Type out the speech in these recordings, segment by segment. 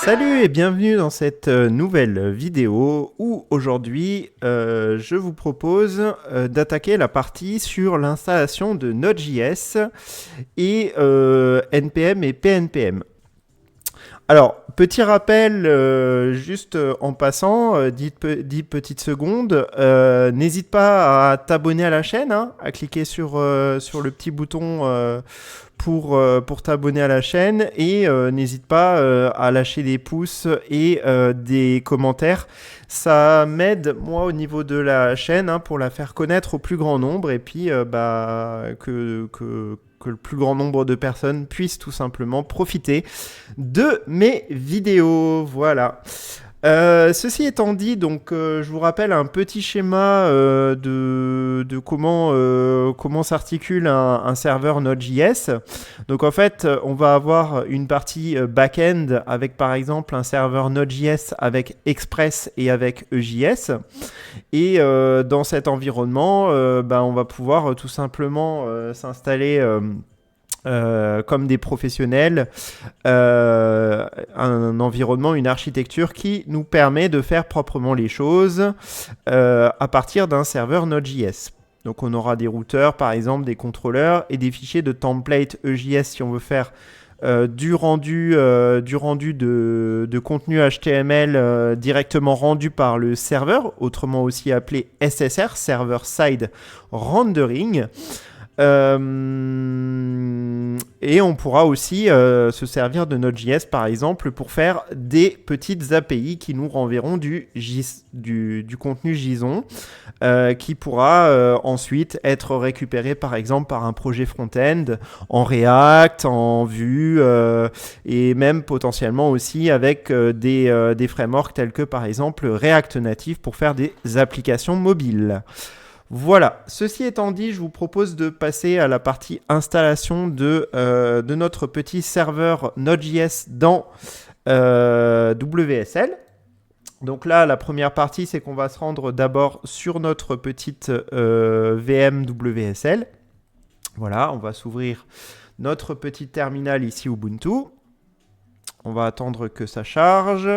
Salut et bienvenue dans cette nouvelle vidéo où aujourd'hui je vous propose d'attaquer la partie sur l'installation de Node.js et NPM et PNPM. Alors, petit rappel, juste en passant, 10 petites secondes, n'hésite pas à t'abonner à la chaîne, hein, à cliquer sur le petit bouton pour t'abonner à la chaîne et n'hésite pas à lâcher des pouces et des commentaires. Ça m'aide, moi, au niveau de la chaîne, hein, pour la faire connaître au plus grand nombre et puis que le plus grand nombre de personnes puissent tout simplement profiter de mes vidéos. Voilà. Ceci étant dit, donc je vous rappelle un petit schéma de comment s'articule un serveur Node.js. Donc en fait, on va avoir une partie back-end avec par exemple un serveur Node.js avec Express et avec EJS. Et dans cet environnement, on va pouvoir tout simplement s'installer comme des professionnels, un environnement, une architecture qui nous permet de faire proprement les choses à partir d'un serveur Node.js. Donc on aura des routeurs, par exemple, des contrôleurs et des fichiers de template EJS si on veut faire du rendu de contenu HTML directement rendu par le serveur, autrement aussi appelé SSR, Server Side Rendering. Et on pourra aussi se servir de Node.js par exemple pour faire des petites API qui nous renverront du contenu JSON qui pourra ensuite être récupéré par exemple par un projet front-end en React, en Vue et même potentiellement aussi avec des frameworks tels que par exemple React Native pour faire des applications mobiles. Voilà, ceci étant dit, je vous propose de passer à la partie installation de notre petit serveur Node.js dans WSL. Donc là, la première partie, c'est qu'on va se rendre d'abord sur notre petite VM WSL. Voilà, on va s'ouvrir notre petit terminal ici Ubuntu. On va attendre que ça charge.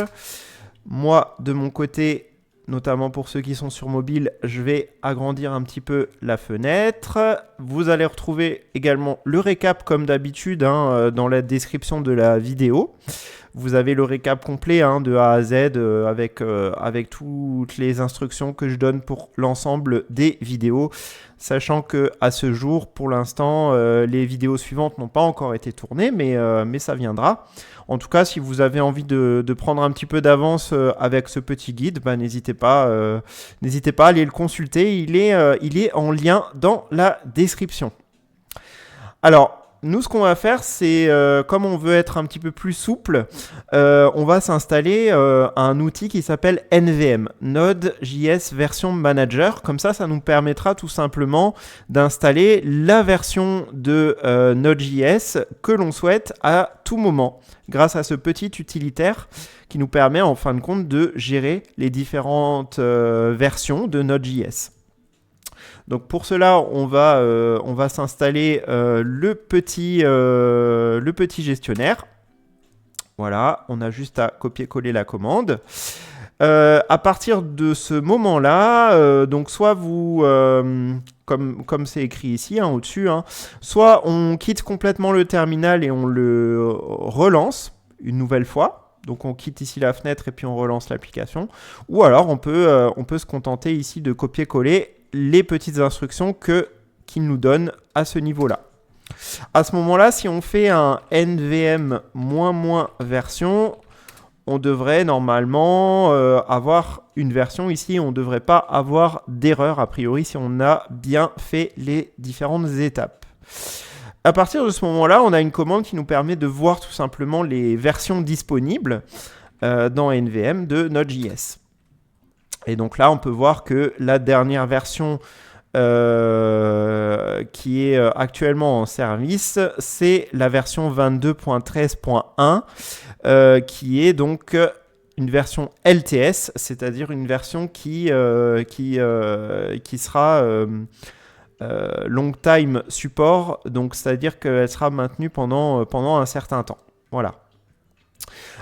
Moi, de mon côté, notamment pour ceux qui sont sur mobile, je vais agrandir un petit peu la fenêtre. Vous allez retrouver également le récap comme d'habitude dans la description de la vidéo. Vous avez le récap complet de A à Z avec toutes les instructions que je donne pour l'ensemble des vidéos. Sachant que à ce jour, pour l'instant, les vidéos suivantes n'ont pas encore été tournées, mais ça viendra. En tout cas, si vous avez envie de prendre un petit peu d'avance avec ce petit guide, n'hésitez pas à aller le consulter. Il est en lien dans la description. Alors, nous, ce qu'on va faire, c'est, comme on veut être un petit peu plus souple, on va s'installer un outil qui s'appelle NVM, Node.js Version Manager. Comme ça nous permettra tout simplement d'installer la version de Node.js que l'on souhaite à tout moment, grâce à ce petit utilitaire qui nous permet en fin de compte de gérer les différentes versions de Node.js. Donc pour cela, on va s'installer le petit gestionnaire. Voilà, on a juste à copier-coller la commande. À partir de ce moment-là, donc soit vous, comme c'est écrit ici au-dessus, soit on quitte complètement le terminal et on le relance une nouvelle fois. Donc on quitte ici la fenêtre et puis on relance l'application. Ou alors on peut se contenter ici de copier-coller les petites instructions qu'il nous donne à ce niveau-là. À ce moment-là, si on fait un nvm -- version, on devrait normalement avoir une version ici. On ne devrait pas avoir d'erreur a priori si on a bien fait les différentes étapes. À partir de ce moment-là, on a une commande qui nous permet de voir tout simplement les versions disponibles dans NVM de Node.js. Et donc là, on peut voir que la dernière version qui est actuellement en service, c'est la version 22.13.1 qui est donc une version LTS, c'est-à-dire une version qui sera long time support, donc c'est-à-dire qu'elle sera maintenue pendant un certain temps. Voilà.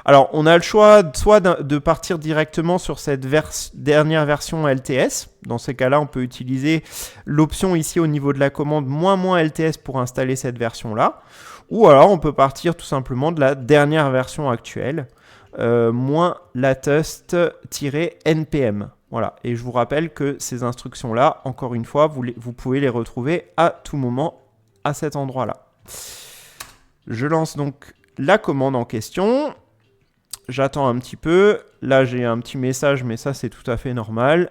Alors, on a le choix soit de partir directement sur cette dernière version LTS. Dans ces cas-là, on peut utiliser l'option ici au niveau de la commande --- LTS pour installer cette version-là. Ou alors, on peut partir tout simplement de la dernière version actuelle, -latest-npm. Voilà. Et je vous rappelle que ces instructions-là, encore une fois, vous pouvez les retrouver à tout moment à cet endroit-là. Je lance donc la commande en question. J'attends un petit peu. Là, j'ai un petit message, mais ça, c'est tout à fait normal.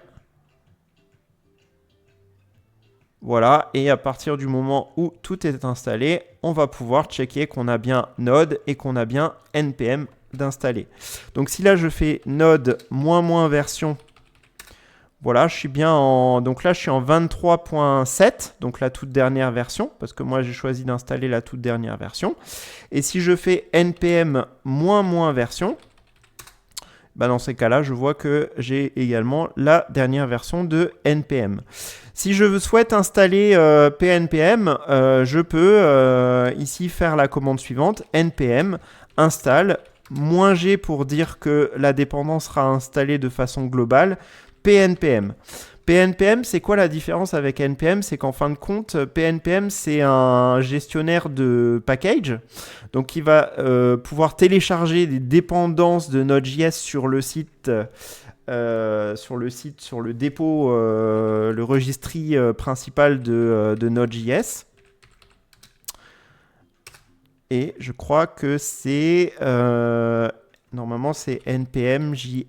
Voilà. Et à partir du moment où tout est installé, on va pouvoir checker qu'on a bien Node et qu'on a bien npm d'installer. Donc, si là, je fais Node -- version, voilà, je suis bien en... Donc là, je suis en 23.7, donc la toute dernière version, parce que moi, j'ai choisi d'installer la toute dernière version. Et si je fais npm -- version, bah dans ces cas-là, je vois que j'ai également la dernière version de npm. Si je souhaite installer pnpm, je peux ici faire la commande suivante, npm install -g pour dire que la dépendance sera installée de façon globale, pnpm. PNPM, c'est quoi la différence avec NPM? C'est qu'en fin de compte, PNPM, c'est un gestionnaire de package, donc il va pouvoir télécharger des dépendances de Node.js sur le site, sur le dépôt, le registry principal de Node.js. Et je crois que c'est... normalement, c'est npmjs.org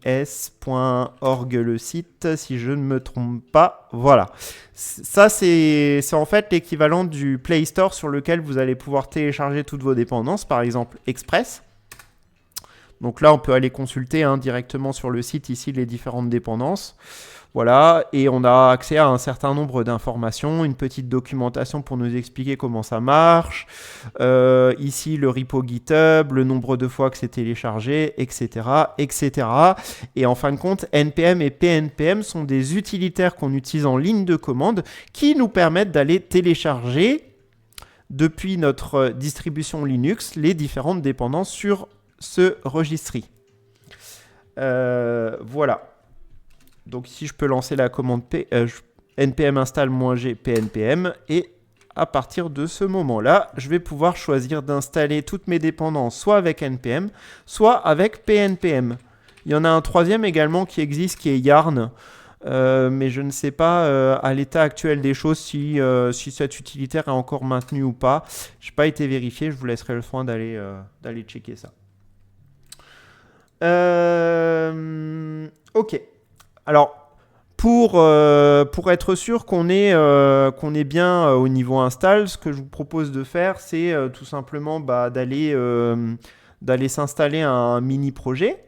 le site, si je ne me trompe pas. Voilà. Ça, c'est en fait l'équivalent du Play Store sur lequel vous allez pouvoir télécharger toutes vos dépendances, par exemple Express. Donc là, on peut aller consulter directement sur le site ici les différentes dépendances. Voilà, et on a accès à un certain nombre d'informations, une petite documentation pour nous expliquer comment ça marche, ici le repo GitHub, le nombre de fois que c'est téléchargé, etc., etc. Et en fin de compte, npm et pnpm sont des utilitaires qu'on utilise en ligne de commande qui nous permettent d'aller télécharger depuis notre distribution Linux les différentes dépendances sur ce registry. Voilà. Donc ici, je peux lancer la commande npm install -g pnpm et à partir de ce moment-là, je vais pouvoir choisir d'installer toutes mes dépendances soit avec npm, soit avec pnpm. Il y en a un troisième également qui existe, qui est Yarn, mais je ne sais pas à l'état actuel des choses si cet utilitaire est encore maintenu ou pas. Je n'ai pas été vérifié, je vous laisserai le soin d'aller checker ça. Ok. Alors, pour être sûr qu'on est bien au niveau install, ce que je vous propose de faire, c'est tout simplement d'aller s'installer un mini projet.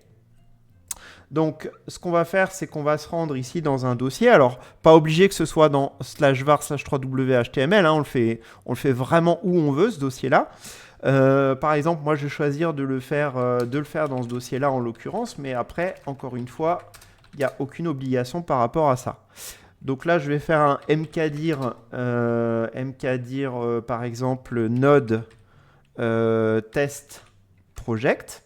Donc, ce qu'on va faire, c'est qu'on va se rendre ici dans un dossier. Alors, pas obligé que ce soit dans /var/3w.html, on le fait vraiment où on veut, ce dossier-là. Par exemple, moi, je vais choisir de le faire dans ce dossier-là, en l'occurrence. Mais après, encore une fois, il n'y a aucune obligation par rapport à ça. Donc là, je vais faire un mkdir, par exemple, node test project.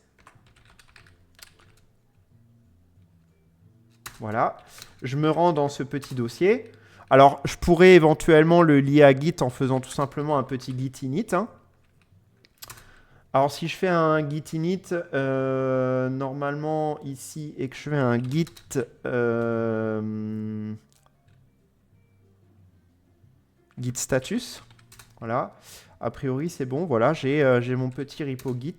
Voilà. Je me rends dans ce petit dossier. Alors, je pourrais éventuellement le lier à Git en faisant tout simplement un petit git init. Alors, si je fais un git init, normalement ici, et que je fais un git status, voilà, a priori c'est bon, voilà, j'ai mon petit repo git.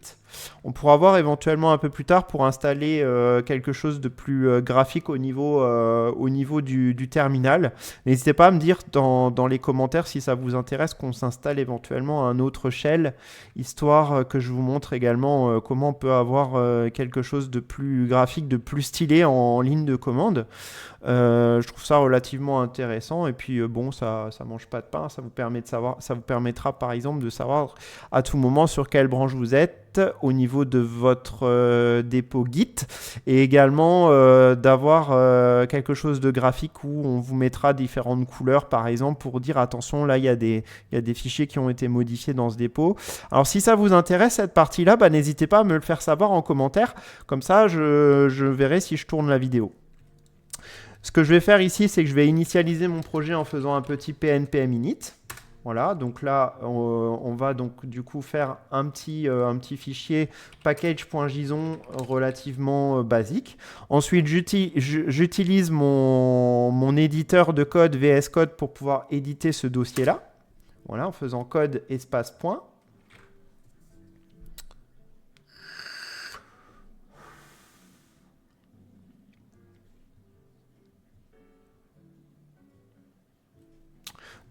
On pourra voir éventuellement un peu plus tard pour installer quelque chose de plus graphique au niveau du terminal. N'hésitez pas à me dire dans les commentaires si ça vous intéresse qu'on s'installe éventuellement un autre shell, histoire que je vous montre également comment on peut avoir quelque chose de plus graphique, de plus stylé en ligne de commande. Je trouve ça relativement intéressant et puis bon, ça mange pas de pain, ça vous permettra par exemple exemple, de savoir à tout moment sur quelle branche vous êtes au niveau de votre dépôt Git et également d'avoir quelque chose de graphique où on vous mettra différentes couleurs, par exemple, pour dire attention, là, il y a des fichiers qui ont été modifiés dans ce dépôt. Alors, si ça vous intéresse, cette partie-là, bah, n'hésitez pas à me le faire savoir en commentaire. Comme ça, je verrai si je tourne la vidéo. Ce que je vais faire ici, c'est que je vais initialiser mon projet en faisant un petit pnpm init. Voilà, donc là, on va donc du coup faire un petit fichier package.json relativement basique. Ensuite, j'utilise mon éditeur de code VS Code pour pouvoir éditer ce dossier-là. Voilà, en faisant code espace point.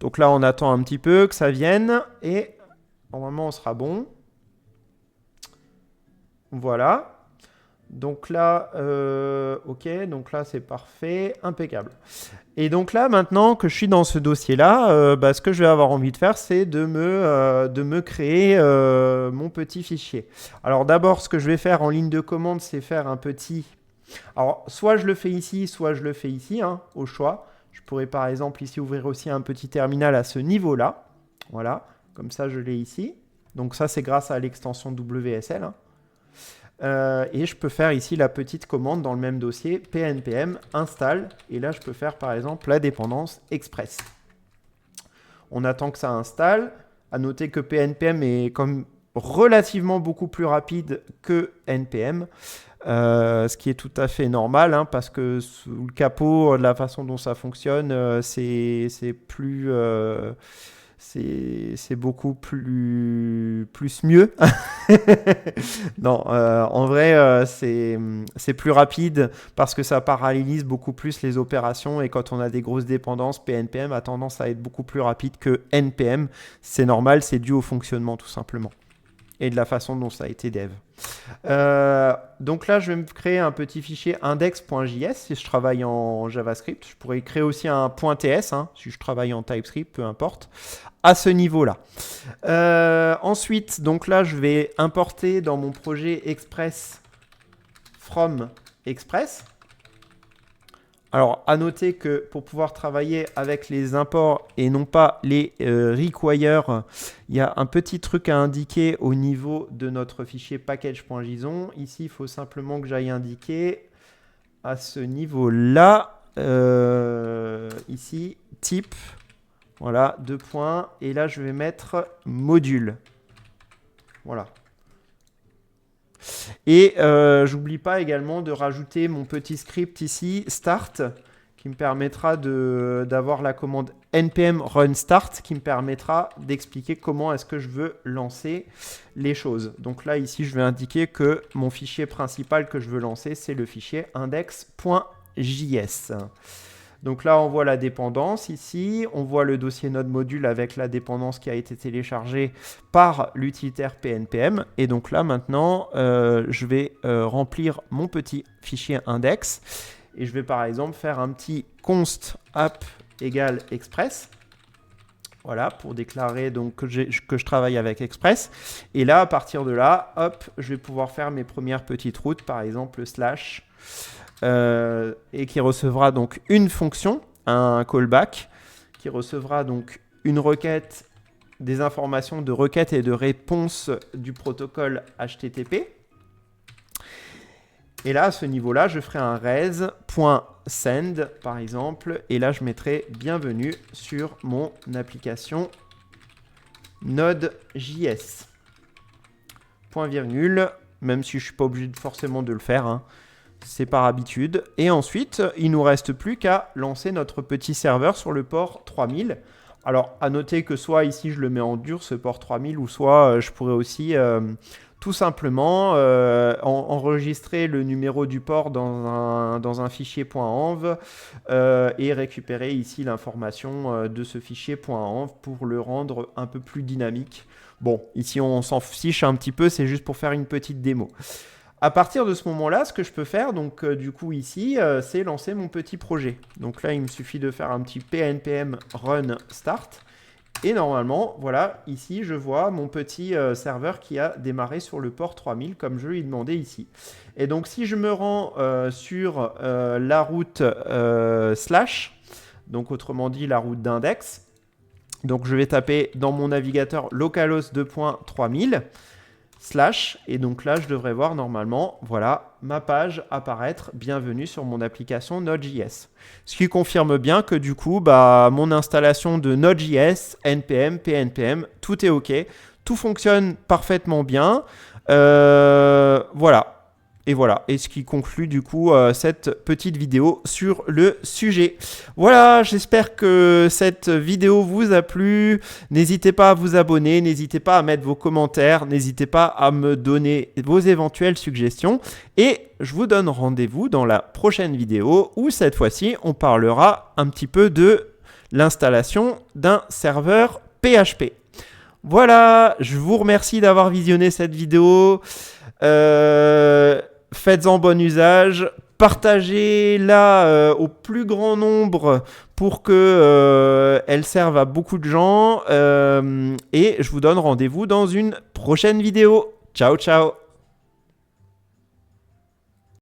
Donc là, on attend un petit peu que ça vienne et normalement, on sera bon. Voilà. Donc là, OK, donc là, c'est parfait, impeccable. Et donc là, maintenant que je suis dans ce dossier-là, ce que je vais avoir envie de faire, c'est de me créer mon petit fichier. Alors d'abord, ce que je vais faire en ligne de commande, c'est faire un petit... Alors, soit je le fais ici, soit je le fais ici, hein, au choix. Je pourrais par exemple ici ouvrir aussi un petit terminal à ce niveau-là. Voilà, comme ça je l'ai ici. Donc ça c'est grâce à l'extension WSL. Hein. Et je peux faire ici la petite commande dans le même dossier, pnpm install. Et là je peux faire par exemple la dépendance express. On attend que ça installe. À noter que pnpm est comme relativement beaucoup plus rapide que npm. Ce qui est tout à fait normal, hein, parce que sous le capot, de la façon dont ça fonctionne, c'est beaucoup plus mieux. Non, en vrai, c'est plus rapide parce que ça parallélise beaucoup plus les opérations et quand on a des grosses dépendances, pnpm a tendance à être beaucoup plus rapide que npm. C'est normal, c'est dû au fonctionnement tout simplement et de la façon dont ça a été dev. Donc là, je vais me créer un petit fichier index.js si je travaille en JavaScript. Je pourrais créer aussi un .ts hein, si je travaille en TypeScript, peu importe, à ce niveau-là. Ensuite, donc là, je vais importer dans mon projet Express from Express. Alors, à noter que pour pouvoir travailler avec les imports et non pas les require, il y a un petit truc à indiquer au niveau de notre fichier package.json. Ici, il faut simplement que j'aille indiquer à ce niveau-là, ici, type, voilà, 2 points. Et là, je vais mettre module. Voilà. Et j'oublie pas également de rajouter mon petit script ici, start, qui me permettra d'avoir la commande npm run start, qui me permettra d'expliquer comment est-ce que je veux lancer les choses. Donc là, ici, je vais indiquer que mon fichier principal que je veux lancer, c'est le fichier index.js. Donc là, on voit la dépendance ici, on voit le dossier node module avec la dépendance qui a été téléchargée par l'utilitaire pnpm. Et donc là, maintenant, je vais remplir mon petit fichier index. Et je vais par exemple faire un petit const app égale express. Voilà, pour déclarer donc que je travaille avec Express. Et là, à partir de là, hop, je vais pouvoir faire mes premières petites routes, par exemple slash. Et qui recevra donc une fonction, un callback, qui recevra donc une requête, des informations de requête et de réponse du protocole HTTP. Et là, à ce niveau-là, je ferai un res.send, par exemple, et là, je mettrai bienvenue sur mon application Node.js. Point virgule, même si je ne suis pas obligé forcément de le faire, hein. C'est par habitude. Et ensuite, il ne nous reste plus qu'à lancer notre petit serveur sur le port 3000. Alors, à noter que soit ici, je le mets en dur, ce port 3000, ou soit je pourrais aussi tout simplement enregistrer le numéro du port dans un fichier .env et récupérer ici l'information de ce fichier .env pour le rendre un peu plus dynamique. Bon, ici, on s'en fiche un petit peu, c'est juste pour faire une petite démo. À partir de ce moment-là, ce que je peux faire, donc du coup ici, c'est lancer mon petit projet. Donc là, il me suffit de faire un petit pnpm run start Et normalement, voilà, ici, je vois mon petit serveur qui a démarré sur le port 3000 comme je lui ai demandé ici. Et donc, si je me rends sur la route slash, donc autrement dit la route d'index, donc je vais taper dans mon navigateur localhost 2.3000 slash, et donc là, je devrais voir normalement, voilà, ma page apparaître, bienvenue sur mon application Node.js. Ce qui confirme bien que du coup, mon installation de Node.js, NPM, PNPM, tout est OK, tout fonctionne parfaitement bien. Voilà. Et voilà, et ce qui conclut du coup cette petite vidéo sur le sujet. Voilà, j'espère que cette vidéo vous a plu. N'hésitez pas à vous abonner, n'hésitez pas à mettre vos commentaires, n'hésitez pas à me donner vos éventuelles suggestions. Et je vous donne rendez-vous dans la prochaine vidéo où cette fois-ci, on parlera un petit peu de l'installation d'un serveur PHP. Voilà, je vous remercie d'avoir visionné cette vidéo. Faites-en bon usage, partagez-la au plus grand nombre pour que elle serve à beaucoup de gens. Et je vous donne rendez-vous dans une prochaine vidéo. Ciao, ciao!